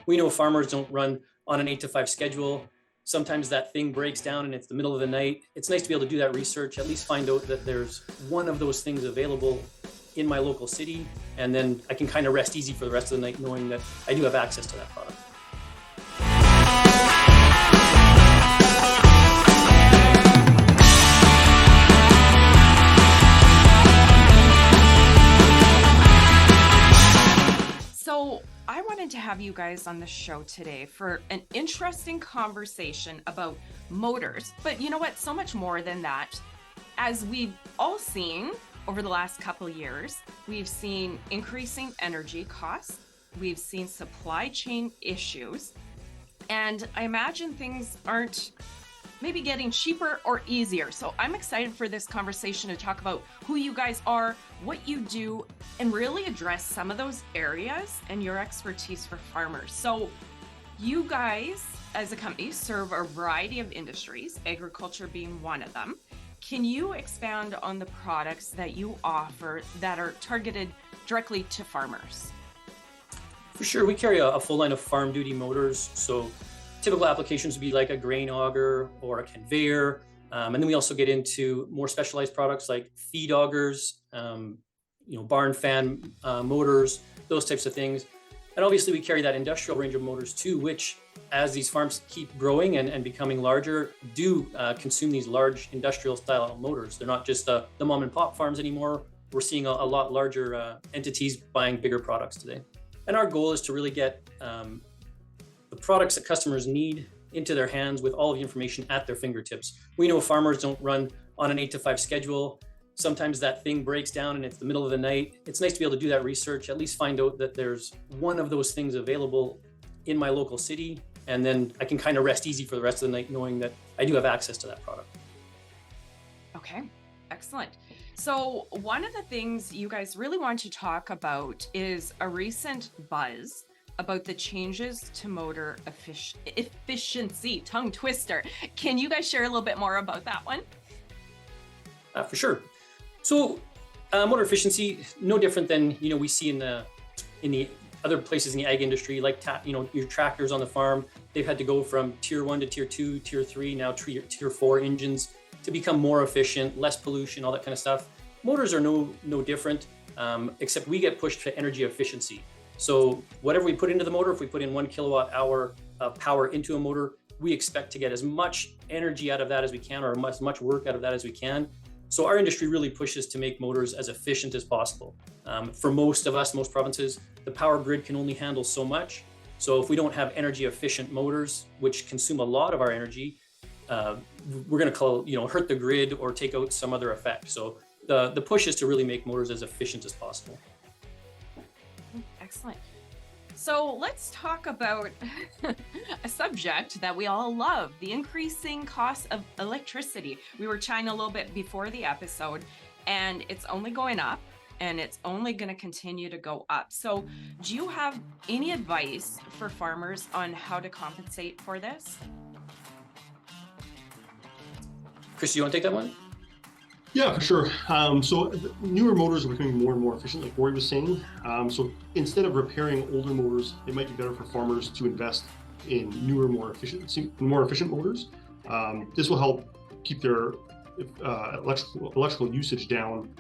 We know farmers don't run on an 8 to 5 schedule. Sometimes that thing breaks down and it's the middle of the night. It's nice to be able to do that research, at least find out that there's one of those things available in my local city. And then I can kind of rest easy for the rest of the night knowing that I do have access to that product. So I wanted to have you guys on the show today for an interesting conversation about motors. But you know what? So much more than that. As we've all seen over the last couple of years, we've seen increasing energy costs. We've seen supply chain issues. And I imagine things aren't maybe getting cheaper or easier. So I'm excited for this conversation to talk about who you guys are, what you do, and really address some of those areas and your expertise for farmers. So you guys, as a company, serve a variety of industries, agriculture being one of them. Can you expand on the products that you offer that are targeted directly to farmers? For sure, we carry a full line of farm duty motors. So typical applications would be like a grain auger or a conveyor. And then we also get into more specialized products like feed augers, barn fan motors, those types of things. And obviously we carry that industrial range of motors too, which as these farms keep growing and becoming larger, do consume these large industrial style motors. They're not just the mom and pop farms anymore. We're seeing a lot larger entities buying bigger products today. And our goal is to really get the products that customers need into their hands with all of the information at their fingertips. We know farmers don't run on an 8 to 5 schedule. Sometimes that thing breaks down and it's the middle of the night. It's nice to be able to do that research, at least find out that there's one of those things available in my local city. And then I can kind of rest easy for the rest of the night knowing that I do have access to that product. Okay, excellent. So one of the things you guys really want to talk about is a recent buzz about the changes to motor efficiency, tongue twister. Can you guys share a little bit more about that one? For sure. So motor efficiency, no different than we see in the other places in the ag industry, like your tractors on the farm. They've had to go from tier 1 to tier 2, tier 3, now tier 4 engines to become more efficient, less pollution, all that kind of stuff. Motors are no different, except we get pushed to energy efficiency. So whatever we put into the motor, if we put in 1 kilowatt hour of power into a motor, we expect to get as much energy out of that as we can, or as much work out of that as we can. So our industry really pushes to make motors as efficient as possible. For most of us, most provinces, the power grid can only handle so much. So if we don't have energy efficient motors, which consume a lot of our energy, we're going to hurt the grid or take out some other effect. So the push is to really make motors as efficient as possible. Excellent. So let's talk about a subject that we all love, the increasing cost of electricity. We were chatting a little bit before the episode, and it's only going up, and it's only going to continue to go up. So do you have any advice for farmers on how to compensate for this? Chris, you want to take that one? Yeah, for sure. So newer motors are becoming more and more efficient, like Rory was saying. So instead of repairing older motors, it might be better for farmers to invest in newer, more efficient motors. This will help keep their electrical usage down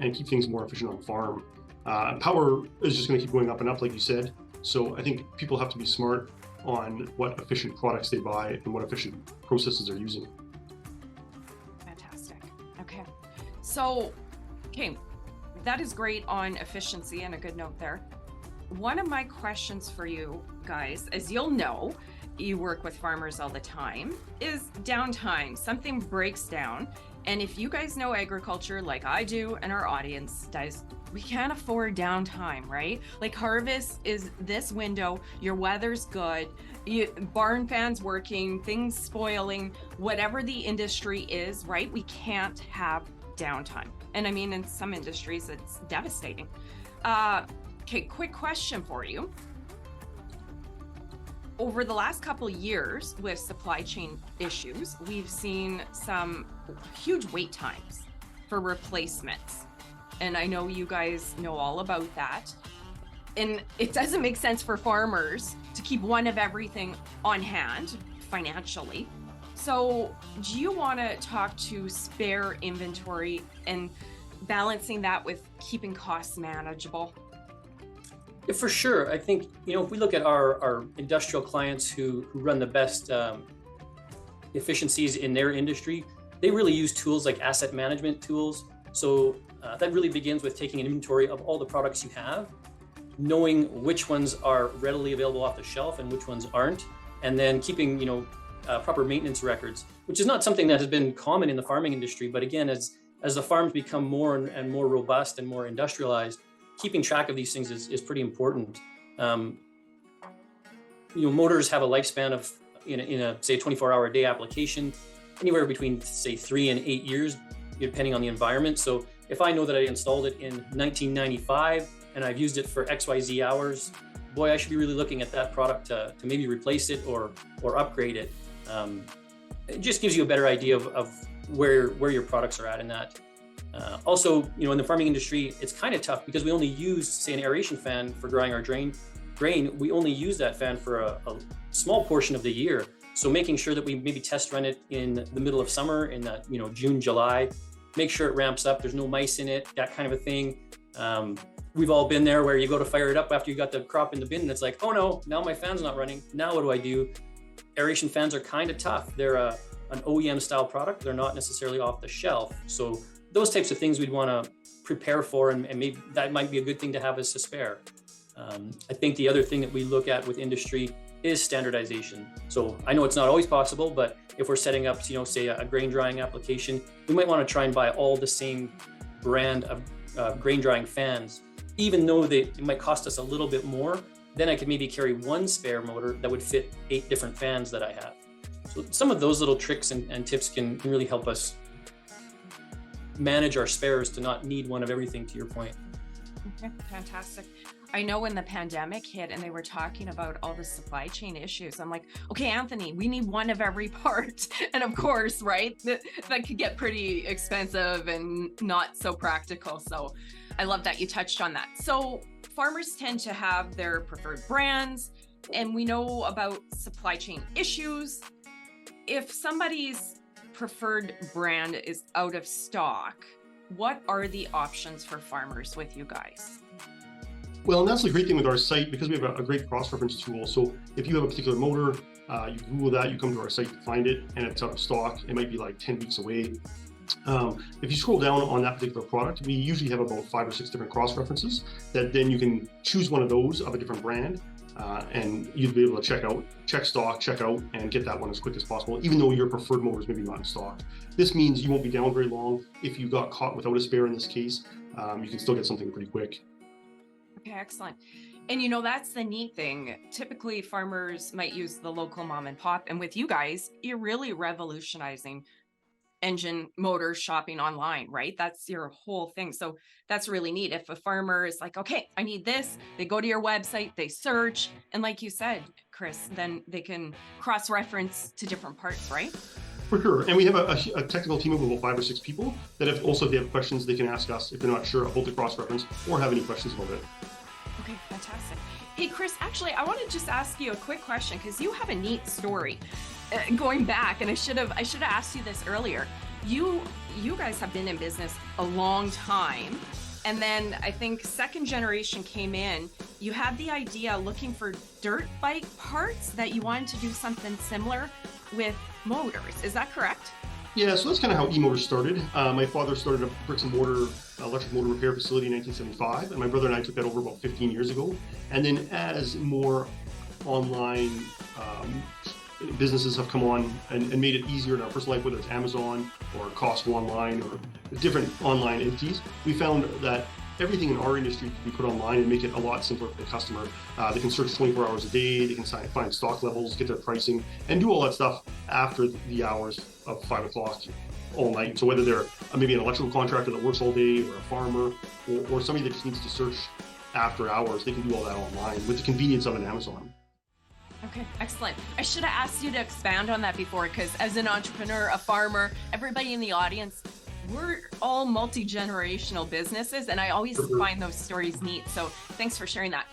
and keep things more efficient on the farm. Power is just going to keep going up and up, like you said. So I think people have to be smart on what efficient products they buy and what efficient processes they're using. So, that is great on efficiency and a good note there. One of my questions for you guys, as you'll know, you work with farmers all the time, is downtime. Something breaks down. And if you guys know agriculture like I do and our audience does, we can't afford downtime, right? Like harvest is this window, your weather's good, barn fans working, things spoiling, whatever the industry is, right? We can't have downtime. And I mean, in some industries, it's devastating. Quick question for you. Over the last couple years with supply chain issues, we've seen some huge wait times for replacements. And I know you guys know all about that. And it doesn't make sense for farmers to keep one of everything on hand financially. So do you want to talk to spare inventory and balancing that with keeping costs manageable? Yeah, for sure. I think, if we look at our industrial clients who run the best efficiencies in their industry, they really use tools like asset management tools. So that really begins with taking an inventory of all the products you have, knowing which ones are readily available off the shelf and which ones aren't, and then keeping, proper maintenance records, which is not something that has been common in the farming industry. But again, as the farms become more and more robust and more industrialized, keeping track of these things is pretty important. Motors have a lifespan of, in a say 24-hour day application, anywhere between say 3 and 8 years, depending on the environment. So if I know that I installed it in 1995 and I've used it for XYZ hours, boy, I should be really looking at that product to maybe replace it or upgrade it. It just gives you a better idea of where your products are at in that. Also, in the farming industry, it's kind of tough because we only use, say, an aeration fan for drying our grain. We only use that fan for a small portion of the year. So making sure that we maybe test run it in the middle of summer in that, June, July, make sure it ramps up, there's no mice in it, that kind of a thing. We've all been there where you go to fire it up after you got the crop in the bin and it's like, oh no, now my fan's not running. Now what do I do? Aeration fans are kind of tough. They're an OEM style product. They're not necessarily off the shelf. So those types of things we'd want to prepare for, and maybe that might be a good thing to have as a spare. I think the other thing that we look at with industry is standardization. So I know it's not always possible, but if we're setting up, say a grain drying application, we might want to try and buy all the same brand of grain drying fans, even though it might cost us a little bit more. Then I could maybe carry one spare motor that would fit 8 different fans that I have. So some of those little tricks and tips can really help us manage our spares to not need one of everything, to your point. Okay, fantastic. I know when the pandemic hit and they were talking about all the supply chain issues, I'm like, okay, Anthony, we need one of every part. And of course, right, that could get pretty expensive and not so practical. So I love that you touched on that. So farmers tend to have their preferred brands, and we know about supply chain issues. If somebody's preferred brand is out of stock, what are the options for farmers with you guys? Well, and that's the great thing with our site, because we have a great cross-reference tool. So if you have a particular motor, you Google that, you come to our site to find it, and it's out of stock. It might be like 10 weeks away. If you scroll down on that particular product, we usually have about 5 or 6 different cross-references that then you can choose one of those of a different brand, and you'll be able to check stock, check out, and get that one as quick as possible, even though your preferred motor is maybe not in stock. This means you won't be down very long. If you got caught without a spare in this case, you can still get something pretty quick. Okay, excellent. And that's the neat thing. Typically, farmers might use the local mom and pop, and with you guys, you're really revolutionizing engine motor shopping online, right? That's your whole thing. So that's really neat. If a farmer is like, okay, I need this, they go to your website, they search, and like you said, Chris, then they can cross-reference to different parts, right? For sure. And we have a technical team of about 5 or 6 people that if they have questions, they can ask us if they're not sure about the cross-reference or have any questions about it. Okay, fantastic. Hey, Chris, actually, I want to just ask you a quick question because you have a neat story. Going back, and I should have asked you this earlier. You guys have been in business a long time, and then I think second generation came in. You had the idea looking for dirt bike parts that you wanted to do something similar with motors. Is that correct? Yeah, so that's kind of how e-motors started. My father started a bricks and mortar electric motor repair facility in 1975, and my brother and I took that over about 15 years ago. And then as more online businesses have come on and made it easier in our personal life, whether it's Amazon or Costco online or different online entities, we found that everything in our industry can be put online and make it a lot simpler for the customer. They can search 24 hours a day, they can find stock levels, get their pricing, and do all that stuff after the hours of 5 o'clock all night. So whether they're maybe an electrical contractor that works all day, or a farmer, or somebody that just needs to search after hours, they can do all that online with the convenience of an Amazon. Okay, excellent. I should have asked you to expand on that before, because as an entrepreneur, a farmer, everybody in the audience, we're all multi-generational businesses, and I always find those stories neat. So thanks for sharing that.